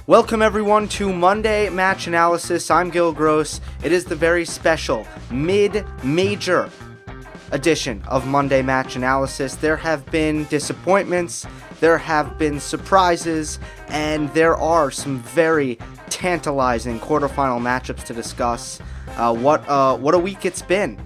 Welcome everyone to Monday Match Analysis. I'm Gill Gross. It is the very special mid-major edition of Monday Match Analysis. There have been disappointments, there have been surprises, and there are some very tantalizing quarterfinal matchups to discuss. What a week it's been.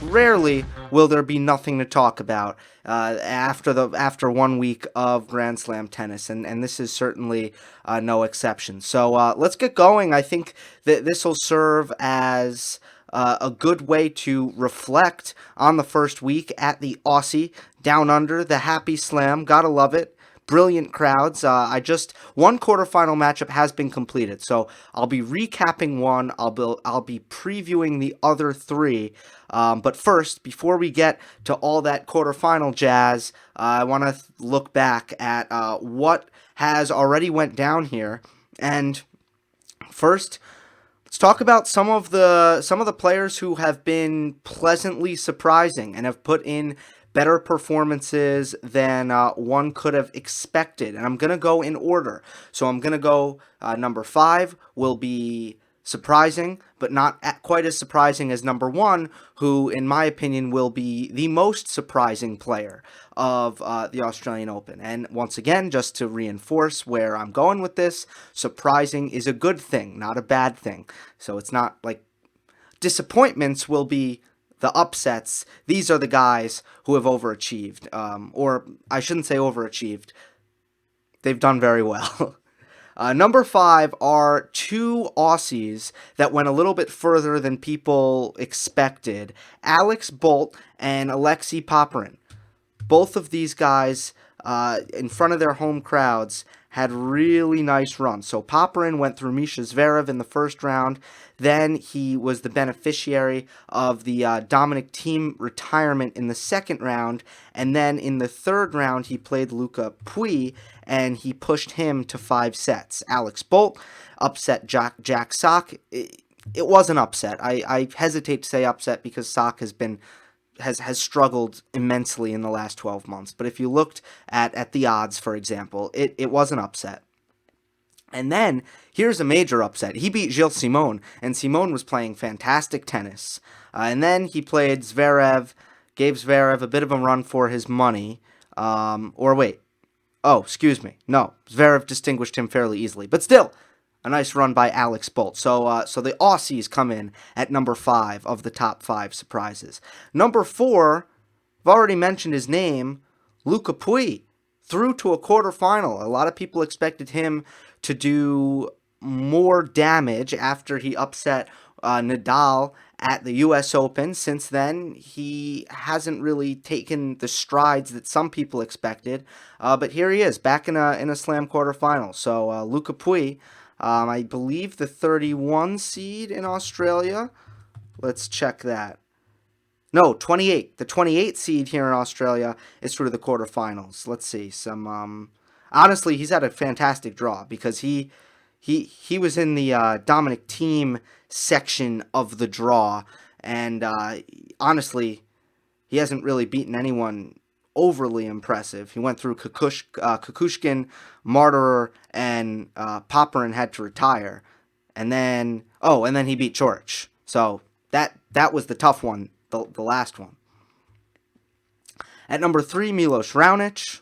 Rarely will there be nothing to talk about after 1 week of Grand Slam tennis, and this is certainly no exception. So let's get going. I think that this will serve as a good way to reflect on the first week at the Aussie Down Under, the Happy Slam. Gotta love it. Brilliant crowds. One quarterfinal matchup has been completed, so I'll be recapping one. I'll be previewing the other three. But first, before we get to all that quarterfinal jazz, I want to look back at what has already went down here. And first, let's talk about some of the players who have been pleasantly surprising and have put in better performances than one could have expected. And I'm going to go in order. So I'm going to go number 5 will be surprising, but not quite as surprising as number 1, who, in my opinion, will be the most surprising player of the Australian Open. And once again, just to reinforce where I'm going with this, surprising is a good thing, not a bad thing. So it's not like disappointments will be the upsets. These are the guys who have overachieved, or I shouldn't say overachieved. They've done very well. Number 5 are two Aussies that went a little bit further than people expected. Alex Bolt and Alexei Popyrin. Both of these guys, in front of their home crowds, had really nice runs. So Popyrin went through Misha Zverev in the first round. Then he was the beneficiary of the Dominic Thiem retirement in the second round. And then in the third round, he played Luca Pouille, and he pushed him to 5 sets. Alex Bolt upset Jack Sock. It was an upset. I hesitate to say upset because Sock has struggled immensely in the last 12 months. But if you looked at the odds, for example, it was an upset. And then, here's a major upset. He beat Gilles Simon, and Simon was playing fantastic tennis. And then he played Zverev, gave Zverev a bit of a run for his money. Zverev distinguished him fairly easily. But still, a nice run by Alex Bolt. So the Aussies come in at number 5 of the top 5 surprises. Number 4, I've already mentioned his name, Luca Pouille, through to a quarterfinal. A lot of people expected him to do more damage after he upset Nadal at the US Open. Since then, he hasn't really taken the strides that some people expected. But here he is, back in a slam quarterfinal. So Luca Pouille, I believe the 31 seed in Australia. Let's check that. No, 28. The 28 seed here in Australia is through to the quarterfinals. Let's see. Honestly, he's had a fantastic draw because he was in the Dominic Thiem section of the draw, and honestly, he hasn't really beaten anyone overly impressive. He went through Kukushkin, Martyrer, and Popyrin had to retire, and then he beat Coric. So that was the tough one, the last one. At number 3, Milos Raonic.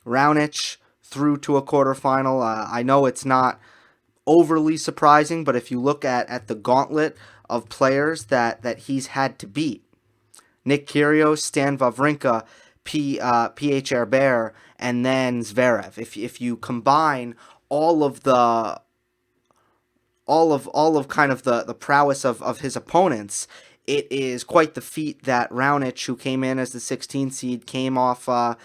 Raonic through to a quarterfinal. I know it's not overly surprising, but if you look at the gauntlet of players that he's had to beat, Nick Kyrgios, Stan Wawrinka, P.H. Herbert, and then Zverev. If you combine all of kind of the prowess of his opponents, it is quite the feat that Raonic, who came in as the 16th seed, came off a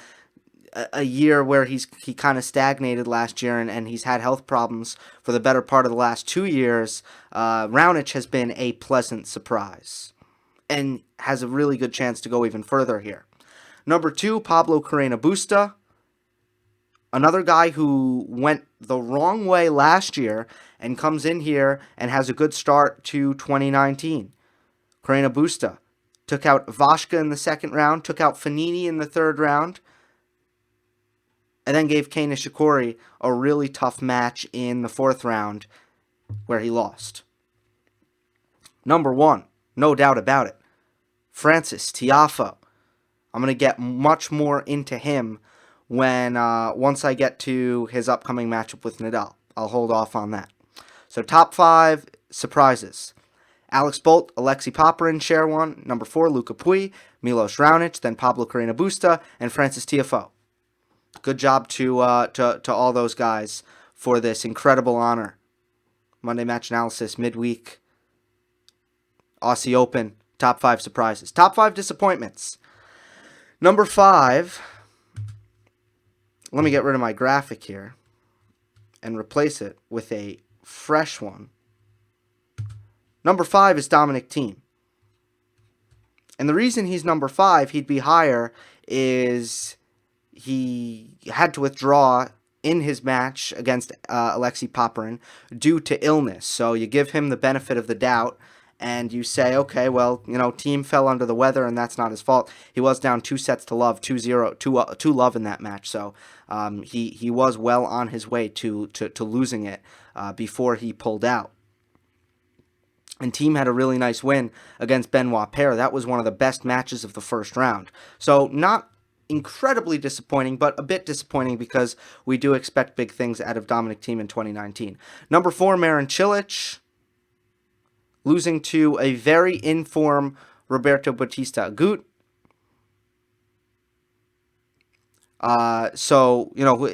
year where he kind of stagnated last year, and he's had health problems for the better part of the last 2 years. Raonic has been a pleasant surprise and has a really good chance to go even further here. Number 2, Pablo Carreño Busta. Another guy who went the wrong way last year and comes in here and has a good start to 2019. Carreño Busta took out Vashka in the second round, took out Fanini in the third round. and then gave Kei Nishikori a really tough match in the 4th round where he lost. Number 1, no doubt about it, Frances Tiafoe. I'm going to get much more into him when once I get to his upcoming matchup with Nadal. I'll hold off on that. So top 5 surprises. Alex Bolt, Alexei Popyrin share one. Number 4, Luca Pouille, Milos Raonic, then Pablo Carreño Busta, and Frances Tiafoe. Good job to all those guys for this incredible honor. Monday Match Analysis, midweek, Aussie Open, top 5 surprises. Top 5 disappointments. Number 5, let me get rid of my graphic here and replace it with a fresh one. Number 5 is Dominic Thiem. And the reason he's number 5, he'd be higher, is he had to withdraw in his match against Alexei Popyrin due to illness. So you give him the benefit of the doubt, and you say, okay, well, Thiem fell under the weather, and that's not his fault. He was down 2-0, 2-love in that match. So he was well on his way to losing it before he pulled out. And Thiem had a really nice win against Benoit Paire. That was one of the best matches of the 1st round. So not incredibly disappointing, but a bit disappointing because we do expect big things out of Dominic Thiem in 2019. Number 4, Marin Cilic, losing to a very in-form Roberto Bautista Agut.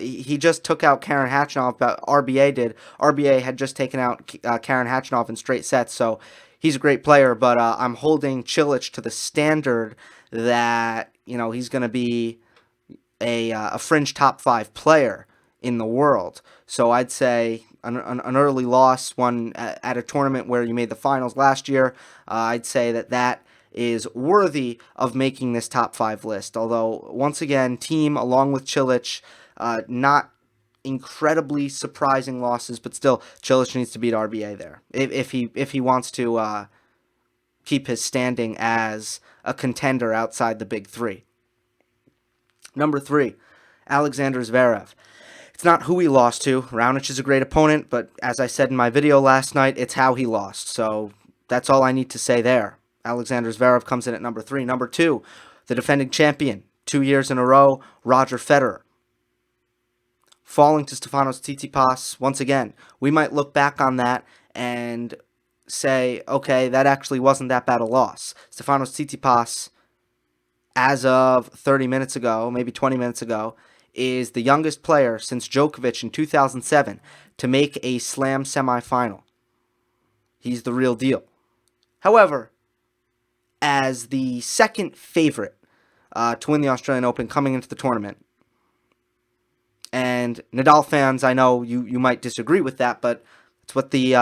He just took out Karen Khachanov, but RBA did. RBA had just taken out Karen Khachanov in straight sets, so he's a great player, but I'm holding Cilic to the standard that, he's going to be a fringe top 5 player in the world. So I'd say an early loss, one at a tournament where you made the finals last year, I'd say that is worthy of making this top 5 list. Although, once again, Thiem, along with Cilic, not incredibly surprising losses, but still, Cilic needs to beat RBA there if he wants to keep his standing as a contender outside the big 3. Number 3, Alexander Zverev. It's not who he lost to. Raonic is a great opponent, but as I said in my video last night, it's how he lost. So that's all I need to say there. Alexander Zverev comes in at number 3. Number 2, the defending champion, 2 years in a row, Roger Federer. Falling to Stefanos Tsitsipas, once again, we might look back on that and say, okay, that actually wasn't that bad a loss. Stefanos Tsitsipas, as of 30 minutes ago, maybe 20 minutes ago, is the youngest player since Djokovic in 2007 to make a slam semifinal. He's the real deal. However, as the second favorite to win the Australian Open coming into the tournament, and Nadal fans, I know you might disagree with that, but that's what the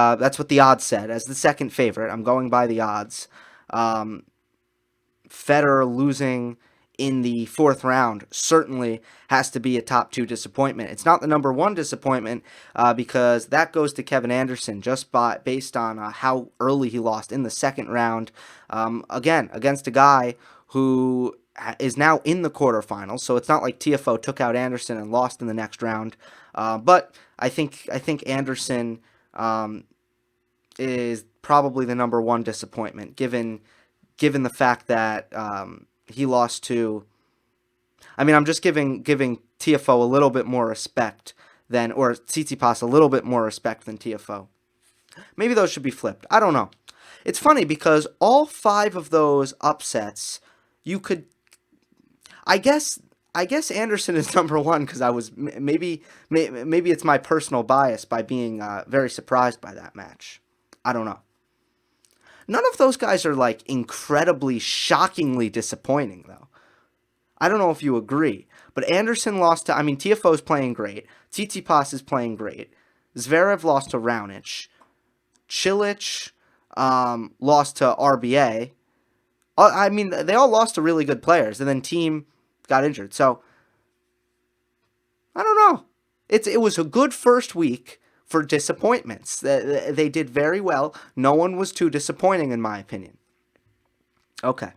odds said. As the second favorite, I'm going by the odds. Federer losing in the 4th round certainly has to be a top 2 disappointment. It's not the number 1 disappointment because that goes to Kevin Anderson based on how early he lost in the 2nd round. Again, against a guy who is now in the quarterfinals, so it's not like Tiafoe took out Anderson and lost in the next round. But I think Anderson is probably the number 1 disappointment given the fact that he lost to. I'm just giving Tiafoe a little bit more respect or Tsitsipas a little bit more respect than Tiafoe. Maybe those should be flipped. I don't know. It's funny because all 5 of those upsets, you could. I guess Anderson is number 1 because I was maybe it's my personal bias by being very surprised by that match. I don't know. None of those guys are incredibly, shockingly disappointing though. I don't know if you agree, but Anderson lost to. Tiafoe's playing great. Tsitsipas is playing great. Zverev lost to Raonic. Cilic lost to RBA. They all lost to really good players, and then Thiem got injured. So I don't know. It was a good first week for disappointments. They did very well. No one was too disappointing, in my opinion. Okay.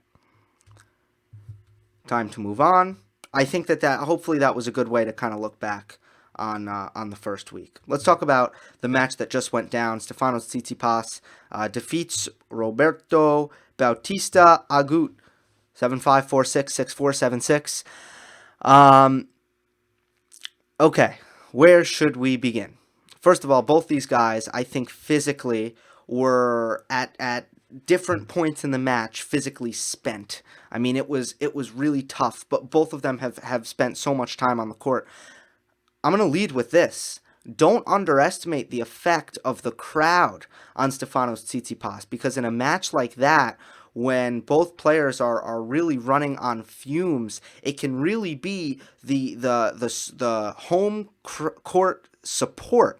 Time to move on. I think that hopefully that was a good way to kind of look back on the first week. Let's talk about the match that just went down. Stefanos Tsitsipas defeats Roberto Bautista Agut 7-5, 4-6, 6-4, 7-6. Okay, where should we begin? First of all, both these guys, I think physically were at different points in the match physically spent. I mean, it was really tough, but both of them have spent so much time on the court. I'm going to lead with this. Don't underestimate the effect of the crowd on Stefanos Tsitsipas, because in a match like that, when both players are really running on fumes, it can really be the home court support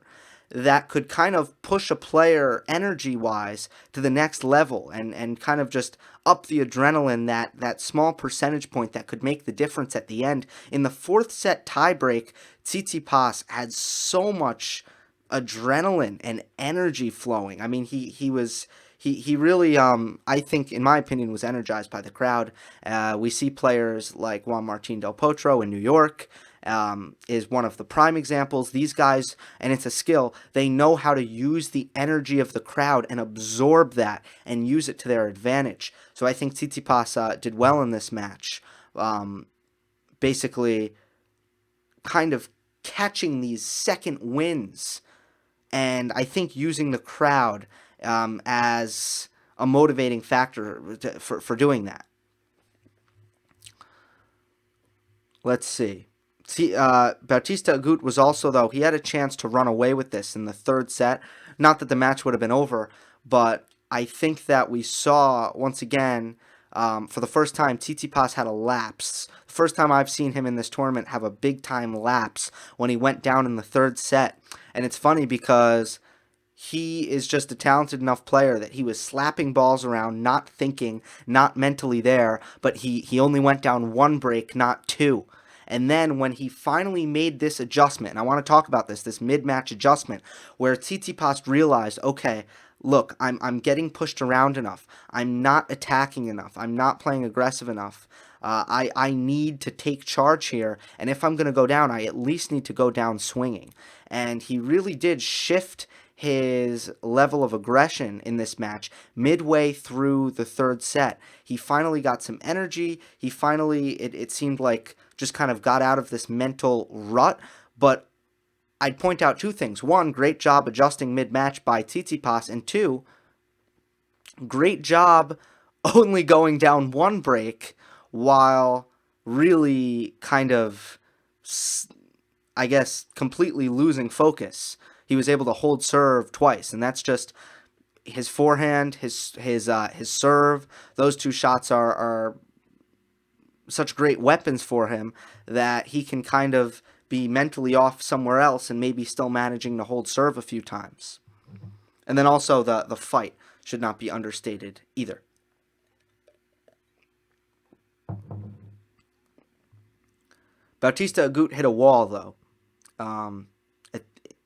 that could kind of push a player energy-wise to the next level and kind of just up the adrenaline, that small percentage point that could make the difference at the end. In the fourth set tiebreak, Tsitsipas had so much adrenaline and energy flowing. I mean, he really, I think, in my opinion, was energized by the crowd. We see players like Juan Martín del Potro in New York, is one of the prime examples. These guys, and it's a skill, they know how to use the energy of the crowd and absorb that and use it to their advantage. So I think Tsitsipas did well in this match, basically kind of catching these second wins, and I think using the crowd as a motivating factor for doing that. Let's see. Bautista Agut was also, though, he had a chance to run away with this in the third set. Not that the match would have been over, but I think that we saw, once again, for the first time, Tsitsipas had a lapse. The first time I've seen him in this tournament have a big-time lapse when he went down in the third set. And it's funny because he is just a talented enough player that he was slapping balls around, not thinking, not mentally there, but he only went down one break, not two. And then when he finally made this adjustment, and I want to talk about this mid-match adjustment, where Tsitsipas realized, okay, look, I'm getting pushed around enough. I'm not attacking enough. I'm not playing aggressive enough. I need to take charge here, and if I'm going to go down, I at least need to go down swinging. And he really did shift his level of aggression in this match midway through the third set. He finally got some energy. He finally, it seemed like, just kind of got out of this mental rut. But I'd point out two things. One, great job adjusting mid-match by Tsitsipas, and two, great job only going down one break while really kind of, I guess, completely losing focus. He was able to hold serve twice, and that's just his forehand, his serve. Those two shots are such great weapons for him that he can kind of be mentally off somewhere else and maybe still managing to hold serve a few times. And then also the fight should not be understated either. Bautista Agut hit a wall, though,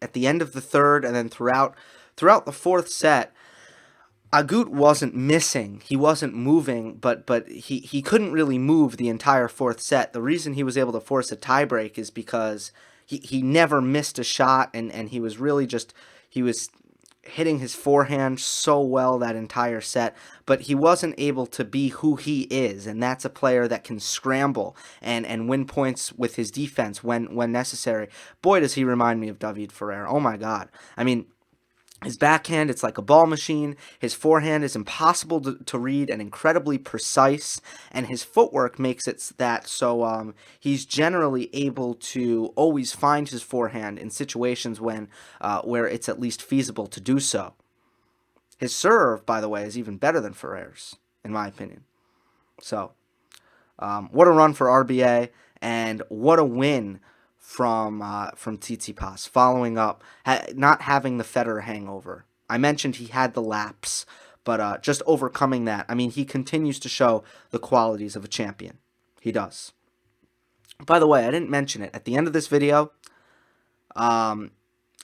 at the end of the third, and then throughout the fourth set. Agut wasn't missing. He wasn't moving, but he couldn't really move the entire fourth set. The reason he was able to force a tiebreak is because he never missed a shot, and he was really he was hitting his forehand so well that entire set, but he wasn't able to be who he is, and that's a player that can scramble and win points with his defense when necessary. Boy, does he remind me of David Ferrer. Oh my God. I mean, his backhand, it's like a ball machine. His forehand is impossible to read and incredibly precise. And his footwork makes it that so he's generally able to always find his forehand in situations when where it's at least feasible to do so. His serve, by the way, is even better than Ferrer's, in my opinion. So, what a run for RBA, and what a win from Tsitsipas, following up, not having the Federer hangover. I mentioned he had the lapse, but just overcoming that. I mean, he continues to show the qualities of a champion. He does. By the way, I didn't mention it. At the end of this video, I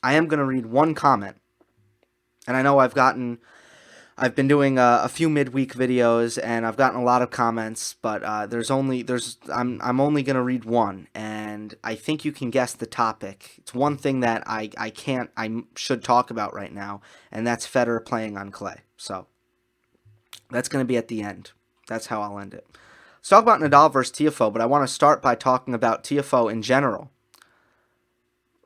am going to read one comment. And I know I've gotten I've been doing a few midweek videos, and I've gotten a lot of comments, but I'm only gonna read one, and I think you can guess the topic. It's one thing that I should talk about right now, and that's Federer playing on clay. So that's gonna be at the end. That's how I'll end it. Let's talk about Nadal versus Tiafoe, but I want to start by talking about Tiafoe in general.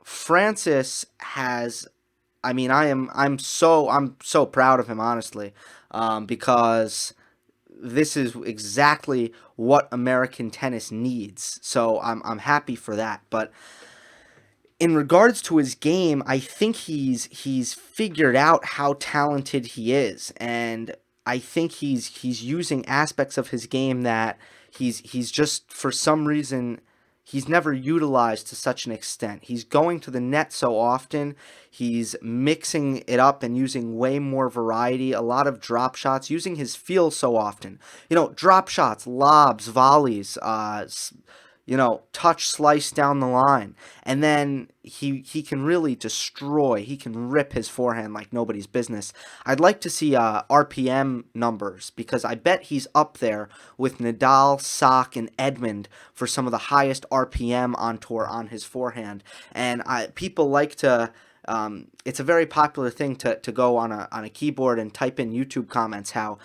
Francis has, I mean, I'm so proud of him, honestly, because this is exactly what American tennis needs. So I'm happy for that. But in regards to his game, I think he's figured out how talented he is, and I think he's using aspects of his game that he's just, for some reason, he's never utilized to such an extent. He's going to the net so often. He's mixing it up and using way more variety, a lot of drop shots, using his feel so often. Drop shots, lobs, volleys, touch, slice down the line. And then he can really destroy. He can rip his forehand like nobody's business. I'd like to see RPM numbers, because I bet he's up there with Nadal, Sock, and Edmund for some of the highest RPM on tour on his forehand. And people like to... it's a very popular thing to go on a keyboard and type in YouTube comments how,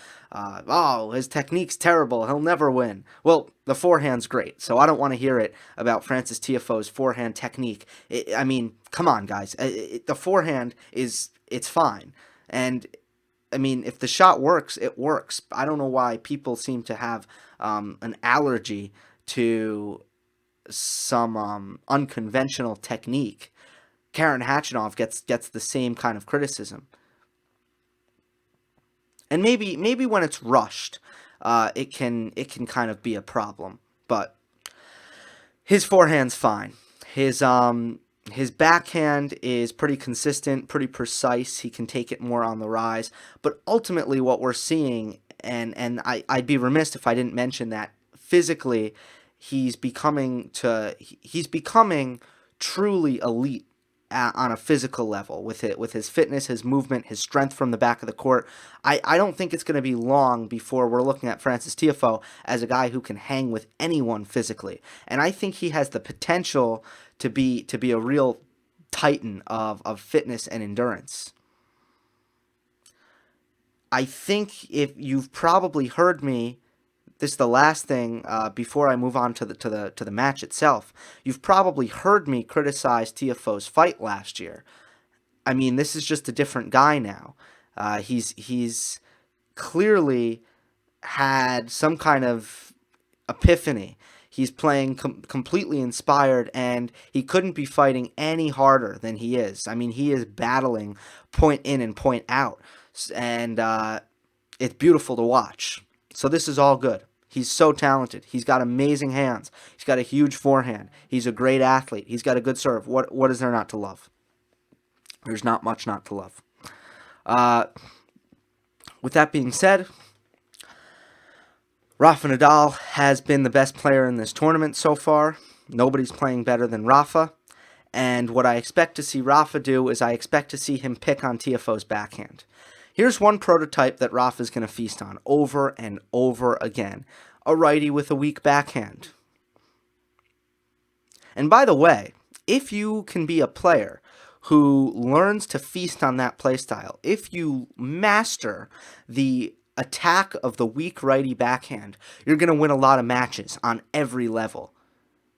his technique's terrible, he'll never win. Well, the forehand's great, so I don't want to hear it about Frances Tiafoe's forehand technique. I mean, come on, guys. The forehand it's fine. And, I mean, if the shot works, it works. I don't know why people seem to have an allergy to some unconventional technique. Karen Khachanov gets the same kind of criticism. And maybe when it's rushed, it can kind of be a problem. But his forehand's fine. His backhand is pretty consistent, pretty precise. He can take it more on the rise. But ultimately what we're seeing, and I'd be remiss if I didn't mention that, physically he's becoming truly elite on a physical level with his fitness, his movement, his strength from the back of the court. I don't think it's going to be long before we're looking at Frances Tiafoe as a guy who can hang with anyone physically. And I think he has the potential to be a real titan of fitness and endurance. I think if you've probably heard me, this is the last thing before I move on to the match itself. You've probably heard me criticize Tiafoe's fight last year. I mean, this is just a different guy now. He's clearly had some kind of epiphany. He's playing completely inspired, and he couldn't be fighting any harder than he is. I mean, he is battling point in and point out, and it's beautiful to watch. So this is all good. He's so talented. He's got amazing hands. He's got a huge forehand. He's a great athlete. He's got a good serve. What is there not to love? There's not much not to love. With that being said, Rafa Nadal has been the best player in this tournament so far. Nobody's playing better than Rafa. And what I expect to see Rafa do is I expect to see him pick on Tiafoe's backhand. Here's one prototype that Rafa's going to feast on over and over again. A righty with a weak backhand. And by the way, if you can be a player who learns to feast on that playstyle, if you master the attack of the weak righty backhand, you're going to win a lot of matches on every level.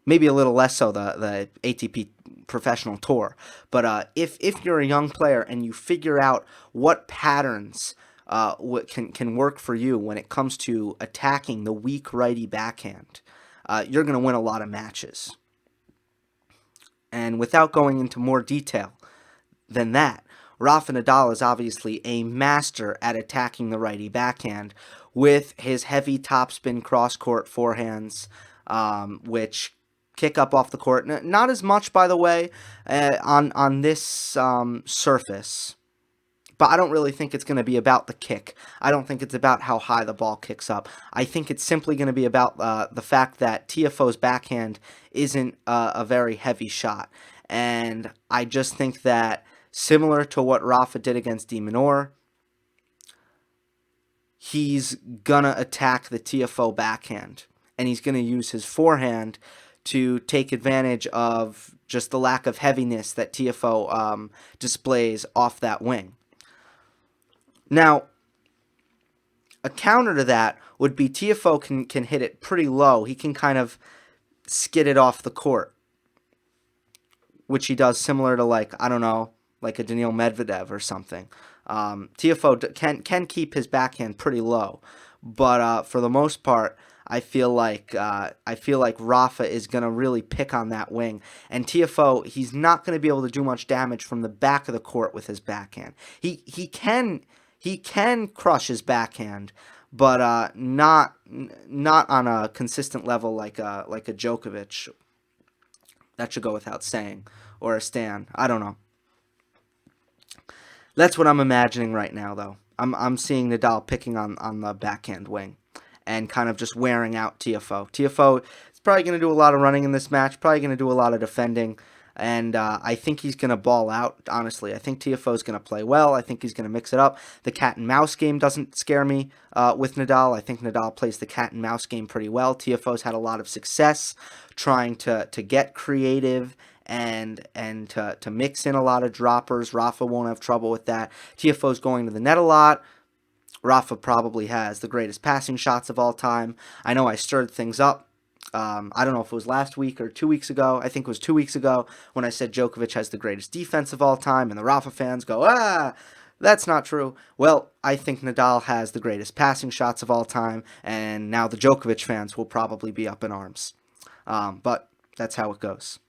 Maybe a little less so the ATP Professional Tour. But if you're a young player and you figure out what patterns can work for you when it comes to attacking the weak righty backhand, you're going to win a lot of matches. And without going into more detail than that, Rafa Nadal is obviously a master at attacking the righty backhand with his heavy topspin cross-court forehands, which kick up off the court. Not as much, by the way, on this surface. But I don't really think it's going to be about the kick. I don't think it's about how high the ball kicks up. I think it's simply going to be about the fact that Tiafoe's backhand isn't a very heavy shot. And I just think that, similar to what Rafa did against de Minaur, he's gonna attack the Tiafoe backhand, and he's gonna use his forehand to take advantage of just the lack of heaviness that Tiafoe displays off that wing. Now, a counter to that would be Tiafoe can hit it pretty low. He can kind of skid it off the court, which he does similar to, like, I don't know, like a Daniil Medvedev or something. Tiafoe can keep his backhand pretty low, but for the most part, I feel like Rafa is gonna really pick on that wing, and Tiafoe, he's not gonna be able to do much damage from the back of the court with his backhand. He can crush his backhand, but not on a consistent level like a Djokovic. That should go without saying, or a Stan. I don't know. That's what I'm imagining right now, though. I'm seeing Nadal picking on the backhand wing and kind of just wearing out Tiafoe. Tiafoe is probably going to do a lot of running in this match, probably going to do a lot of defending, and I think he's going to ball out, honestly. I think Tiafoe's going to play well. I think he's going to mix it up. The cat and mouse game doesn't scare me with Nadal. I think Nadal plays the cat and mouse game pretty well. Tiafoe's had a lot of success trying to get creative and to mix in a lot of droppers. Rafa won't have trouble with that. Tiafoe's going to the net a lot. Rafa probably has the greatest passing shots of all time. I know I stirred things up. I don't know if it was last week or 2 weeks ago. I think it was 2 weeks ago when I said Djokovic has the greatest defense of all time, and the Rafa fans go, that's not true. Well, I think Nadal has the greatest passing shots of all time, and now the Djokovic fans will probably be up in arms. But that's how it goes.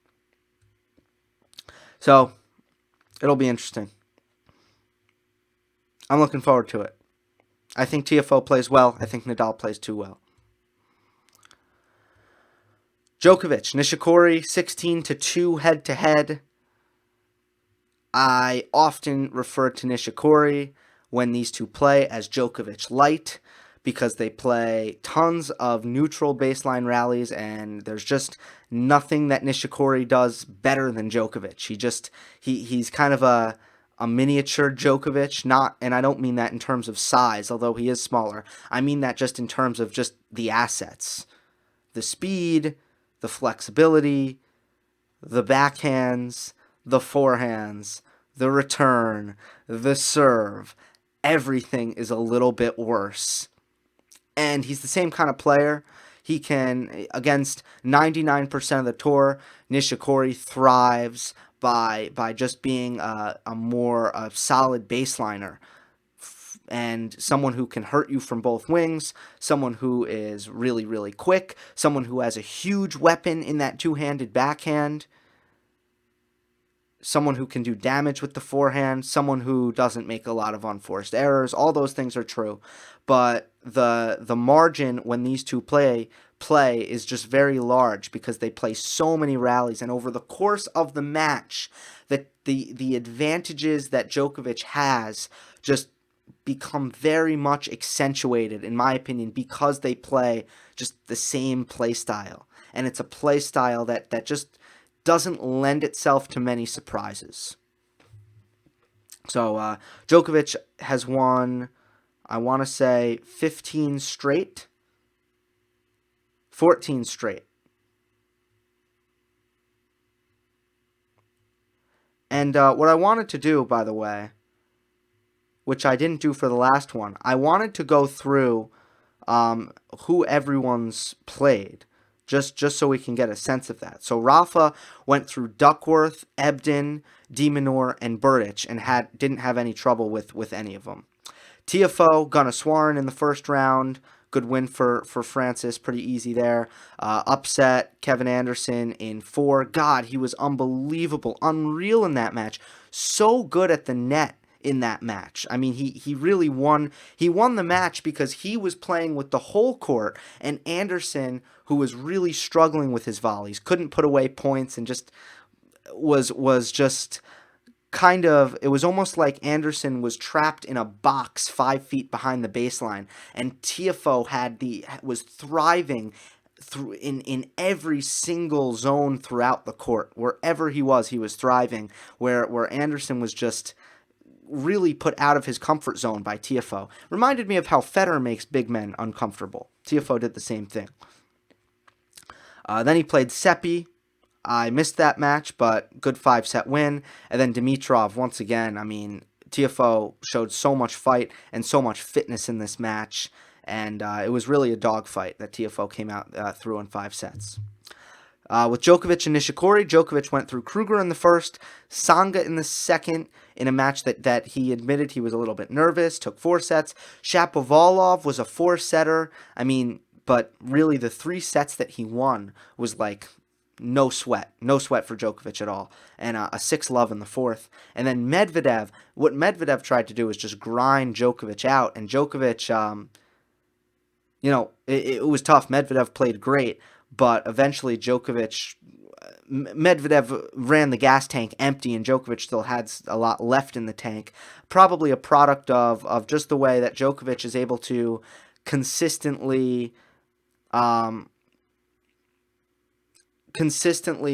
So, it'll be interesting. I'm looking forward to it. I think Tiafoe plays well. I think Nadal plays too well. Djokovic, Nishikori, 16-2 head-to-head. I often refer to Nishikori when these two play as Djokovic light, because they play tons of neutral baseline rallies, and there's just nothing that Nishikori does better than Djokovic. He's kind of a miniature Djokovic, and I don't mean that in terms of size, although he is smaller. I mean that just in terms of just the assets. The speed, the flexibility, the backhands, the forehands, the return, the serve. Everything is a little bit worse. And he's the same kind of player. He can, against 99% of the tour, Nishikori thrives by just being a more solid baseliner, and someone who can hurt you from both wings, someone who is really, really quick, someone who has a huge weapon in that two-handed backhand, someone who can do damage with the forehand, someone who doesn't make a lot of unforced errors. All those things are true, but the margin when these two play is just very large, because they play so many rallies, and over the course of the match, the advantages that Djokovic has just become very much accentuated, in my opinion, because they play just the same play style, and it's a play style that just doesn't lend itself to many surprises. So Djokovic has won, I want to say, 14 straight. And what I wanted to do, by the way, which I didn't do for the last one, I wanted to go through who everyone's played, just so we can get a sense of that. So Rafa went through Duckworth, Ebden, de Minaur, and Berdych, and didn't have any trouble with any of them. Tiafoe, Gunneswaran in the first round. Good win for Francis, pretty easy there. Upset Kevin Anderson in 4. God, he was unbelievable, unreal in that match. So good at the net in that match. I mean, he really won. He won the match because he was playing with the whole court, and Anderson, who was really struggling with his volleys, couldn't put away points, and just was just kind of, it was almost like Anderson was trapped in a box 5 feet behind the baseline, and Tiafoe was thriving in every single zone throughout the court. Wherever he was thriving, where Anderson was just really put out of his comfort zone by Tiafoe. Reminded me of how Federer makes big men uncomfortable. Tiafoe did the same thing. Then he played Seppi. I missed that match, but good 5-set win. And then Dimitrov, once again, I mean, Tiafoe showed so much fight and so much fitness in this match, and it was really a dogfight that Tiafoe came out through in 5 sets. With Djokovic and Nishikori, Djokovic went through Kruger in the first, Tsonga in the second, in a match that he admitted he was a little bit nervous, took 4 sets. Shapovalov was a 4-setter. I mean, but really the 3 sets that he won was like no sweat for Djokovic at all, and a 6-love in the fourth. And then Medvedev, what Medvedev tried to do was just grind Djokovic out, and Djokovic, it was tough. Medvedev played great, but eventually Medvedev ran the gas tank empty, and Djokovic still had a lot left in the tank. Probably a product of just the way that Djokovic is able to consistently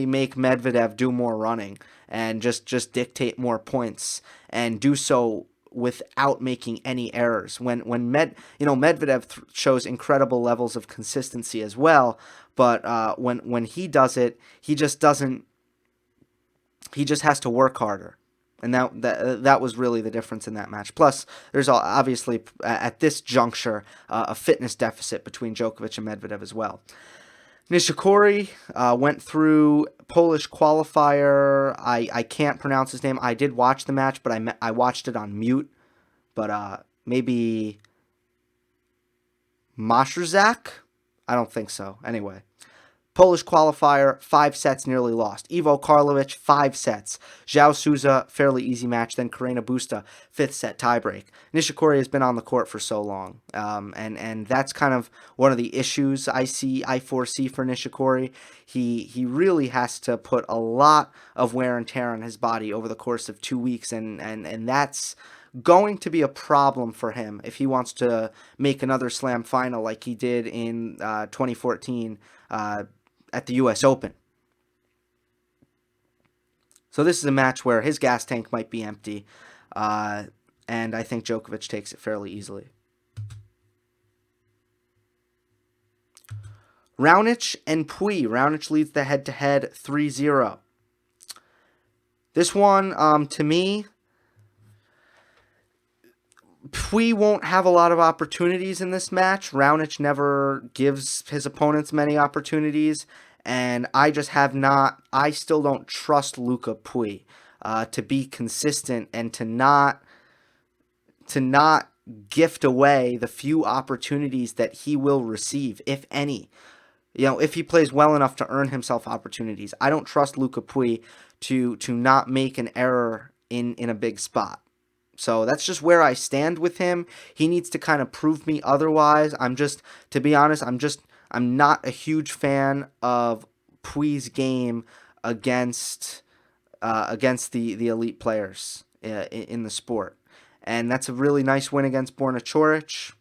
make Medvedev do more running and just dictate more points and do so without making any errors. When Medvedev shows incredible levels of consistency as well, but when he does it, he just doesn't. He just has to work harder, and that was really the difference in that match. Plus, there's obviously at this juncture a fitness deficit between Djokovic and Medvedev as well. Nishikori went through Polish qualifier. I can't pronounce his name. I did watch the match, but I watched it on mute. But maybe Maszczyk? I don't think so. Anyway. Polish qualifier, 5 sets, nearly lost. Ivo Karlovic, 5 sets. João Sousa, fairly easy match. Then Carreño Busta, 5th set tiebreak. Nishikori has been on the court for so long, and that's kind of one of the issues I foresee for Nishikori. He really has to put a lot of wear and tear on his body over the course of 2 weeks, and that's going to be a problem for him if he wants to make another slam final like he did in 2014 at the US Open. So this is a match where his gas tank might be empty, and I think Djokovic takes it fairly easily. Raonic and Pouille. Raonic leads the head-to-head 3-0. This one, to me, Pouille won't have a lot of opportunities in this match. Raonic never gives his opponents many opportunities, and I still don't trust Luca Pouille to be consistent and to not gift away the few opportunities that he will receive, if any. If he plays well enough to earn himself opportunities. I don't trust Luca Pouille to not make an error in a big spot. So that's just where I stand with him. He needs to kind of prove me otherwise. To be honest, I'm not a huge fan of Pouille's game against the elite players in the sport. And that's a really nice win against Borna Coric.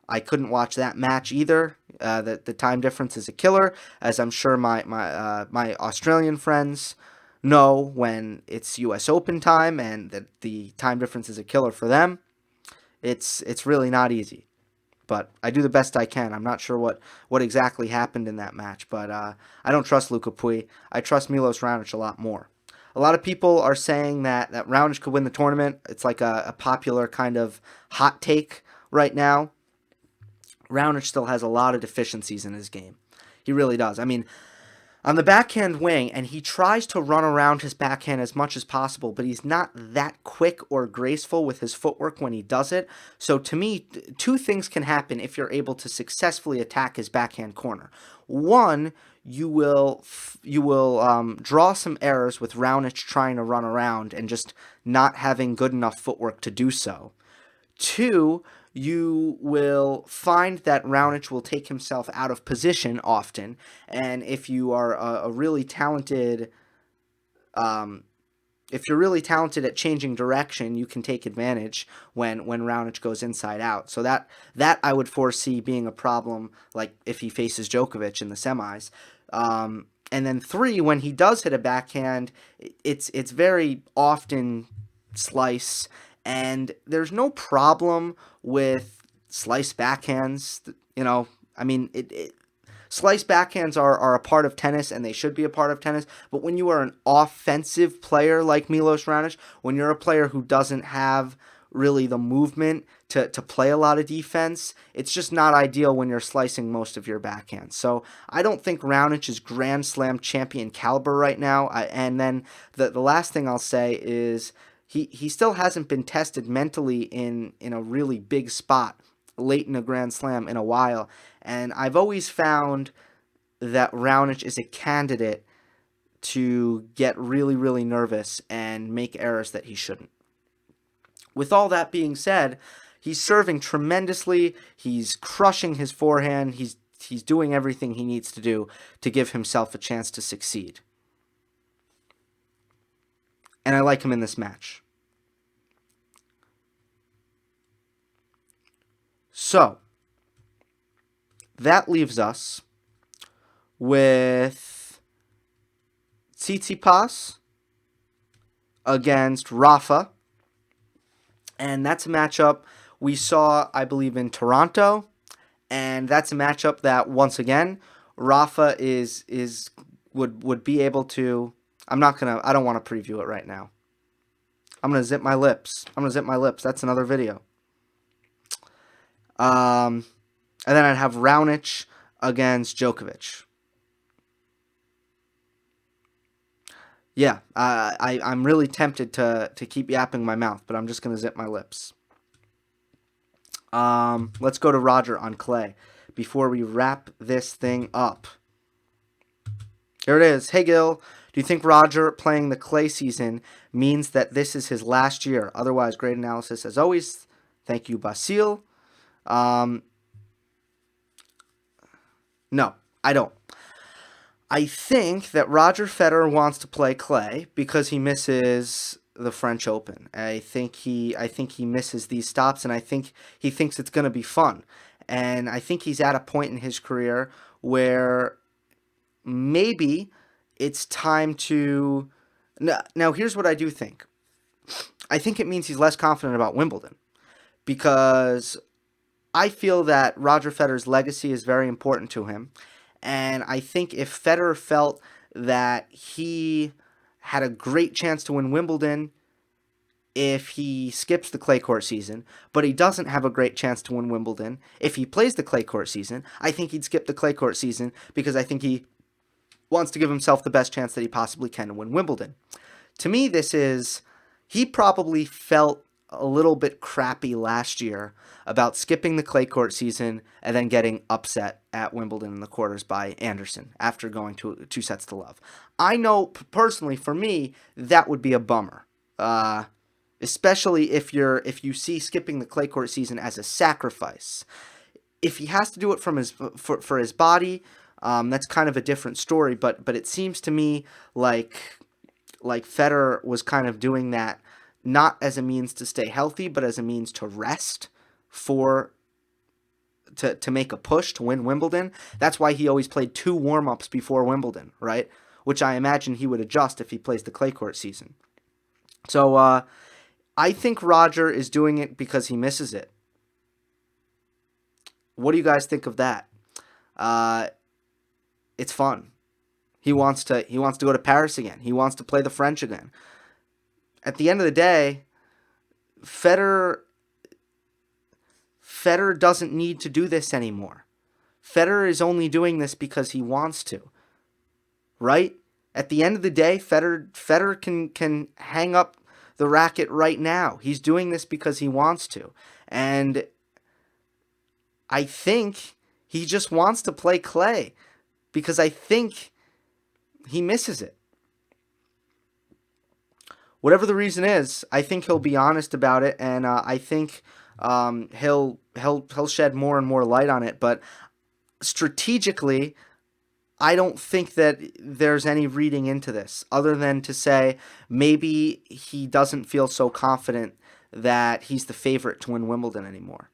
I couldn't watch that match either. The time difference is a killer, as I'm sure my Australian friends know when it's US Open time and that the time difference is a killer for them. It's really not easy, but I do the best I can. I'm not sure what exactly happened in that match, but I don't trust Luca Pouille. I trust Milos Raonic a lot more. A lot of people are saying that Raonic could win the tournament. It's like a popular kind of hot take right now. Raonic still has a lot of deficiencies in his game. He really does. I mean, on the backhand wing, and he tries to run around his backhand as much as possible, but he's not that quick or graceful with his footwork when he does it. So to me, 2 things can happen if you're able to successfully attack his backhand corner. One, you will draw some errors with Raonic trying to run around and just not having good enough footwork to do so. 2, you will find that Raonic will take himself out of position often, and if you are a really talented, if you're really talented at changing direction, you can take advantage when Raonic goes inside out. So that I would foresee being a problem, like if he faces Djokovic in the semis. And then 3, when he does hit a backhand, it's very often slice, and there's no problem with slice backhands. I mean, slice backhands are a part of tennis, and they should be a part of tennis. But when you are an offensive player like Milos Raonic, when you're a player who doesn't have really the movement to play a lot of defense, it's just not ideal when you're slicing most of your backhands. So I don't think Raonic is Grand Slam champion caliber right now. And then the last thing I'll say is he still hasn't been tested mentally in a really big spot late in a Grand Slam in a while. And I've always found that Raonic is a candidate to get really, really nervous and make errors that he shouldn't. With all that being said, he's serving tremendously. He's crushing his forehand. He's doing everything he needs to do to give himself a chance to succeed. And I like him in this match. So, that leaves us with Tsitsipas against Rafa. And that's a matchup we saw, I believe, in Toronto. And that's a matchup that, once again, Rafa would be able to. I don't want to preview it right now. I'm gonna zip my lips. That's another video. And then I'd have Raonic against Djokovic. Yeah, I'm really tempted to keep yapping my mouth, but I'm just going to zip my lips. Let's go to Roger on clay before we wrap this thing up. Here it is. Hey, Gill, do you think Roger playing the clay season means that this is his last year? Otherwise, great analysis as always. Thank you, Basil. No, I don't. I think that Roger Federer wants to play clay because he misses the French Open. I think he misses these stops, and I think he thinks it's going to be fun. And I think he's at a point in his career where maybe it's time to. Now, here's what I do think. I think it means he's less confident about Wimbledon because I feel that Roger Federer's legacy is very important to him. And I think if Federer felt that he had a great chance to win Wimbledon if he skips the clay court season, but he doesn't have a great chance to win Wimbledon if he plays the clay court season, I think he'd skip the clay court season because I think he wants to give himself the best chance that he possibly can to win Wimbledon. To me, he probably felt a little bit crappy last year about skipping the clay court season and then getting upset at Wimbledon in the quarters by Anderson after going to 2-0. I know personally for me that would be a bummer, especially if you see skipping the clay court season as a sacrifice. If he has to do it for his body, that's kind of a different story. But it seems to me like Federer was kind of doing that not as a means to stay healthy, but as a means to rest to make a push to win Wimbledon. That's why he always played 2 warm-ups before Wimbledon, right? Which I imagine he would adjust if he plays the clay court season. So I think Roger is doing it because he misses it. What do you guys think of that? It's fun. He wants to go to Paris again. He wants to play the French again. At the end of the day, Federer doesn't need to do this anymore. Federer is only doing this because he wants to. Right? At the end of the day, Federer can hang up the racket right now. He's doing this because he wants to. And I think he just wants to play clay because I think he misses it. Whatever the reason is, I think he'll be honest about it, and I think he'll shed more and more light on it. But strategically, I don't think that there's any reading into this other than to say maybe he doesn't feel so confident that he's the favorite to win Wimbledon anymore.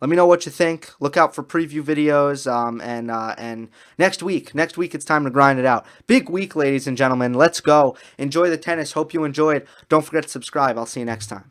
Let me know what you think. Look out for preview videos. And next week it's time to grind it out. Big week, ladies and gentlemen. Let's go. Enjoy the tennis. Hope you enjoyed. Don't forget to subscribe. I'll see you next time.